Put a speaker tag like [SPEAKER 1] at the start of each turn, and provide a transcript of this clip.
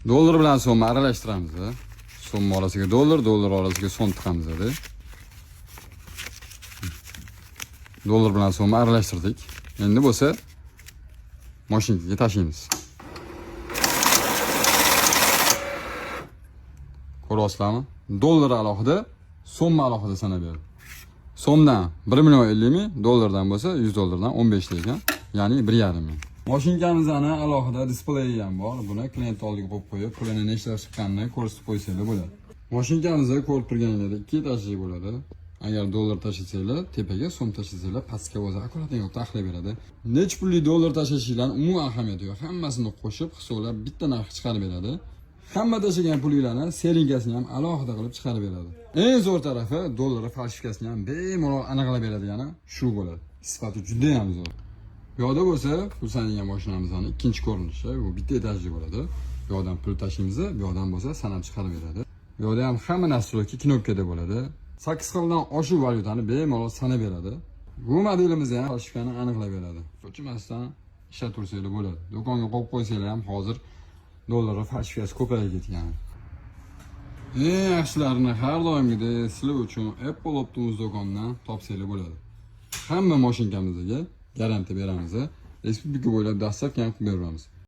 [SPEAKER 1] Dollar bilan so'mni aralashtiramiz. So'm orasiga dollar, dollar orasiga so'm tiqamiz. Dollar bilan so'mni aralashtirdik. Endi bo'lsa mashinaga tashlaymiz. Ko'ryapsizlarmi? Dollar alohida, so'mni alohida sanab berdi. So'mdan 1,50 ming, dollardan bo'lsa 100 dollardan 15 ekan, ya'ni 1,5 ming. Mashinamizning alohida displeyi ham bor. Buni klient oldiga qo'yib qo'yib, pulini nechta chiqqanini ko'rsatib qo'ysanglar bo'ladi. Mashinamizda ko'rib turganingizdek ikki etажli bo'ladi. Agar dollar tashlasanglar, tepaga, so'm tashlasanglar, pastga o'zi akkuratdan taxlab beradi. Nech pulli dollar tashlashingiz umuman ahamiyati yo'q. Hammasini qo'shib, hisoblab bitta narx chiqarib beradi. Hamma tashlagan pulinglarni serinkasini ham alohida qilib chiqarib beradi. Eng zo'r tarafi dollar falsifikasini ham bemalol aniqlab beradigani shu bo'ladi. Sifati juda ham zo'r. Bu yoqda bo'lsa, pul sanaydigan mashinamizning ikkinchi ko'rinishi, bu bitta etajli bo'ladi. Bu yoqdan pul tashlaymiz, bu yoqdan bo'lsa sanab chiqarib beradi. Bu yoqda ham hamma nastroyki knopkada bo'ladi. 8 xildan oshiq valyutani bemalol sanab beradi. Bu modelimizda ham falsifikani aniqlab beradi. Cho'chimasdan ishlatursanglar bo'ladi. Do'konga qo'yib qo'ysanglar ham hozir dollar falsifikasi ko'payib ketgan. Eng yaxshilarini har doimgidek sizlar uchun Apple Optimus do'konidan topsanglar bo'ladi. Hamma mashinamizga garantiya beramiz. Respublika bo'ylab dastlab ham qilib beramiz.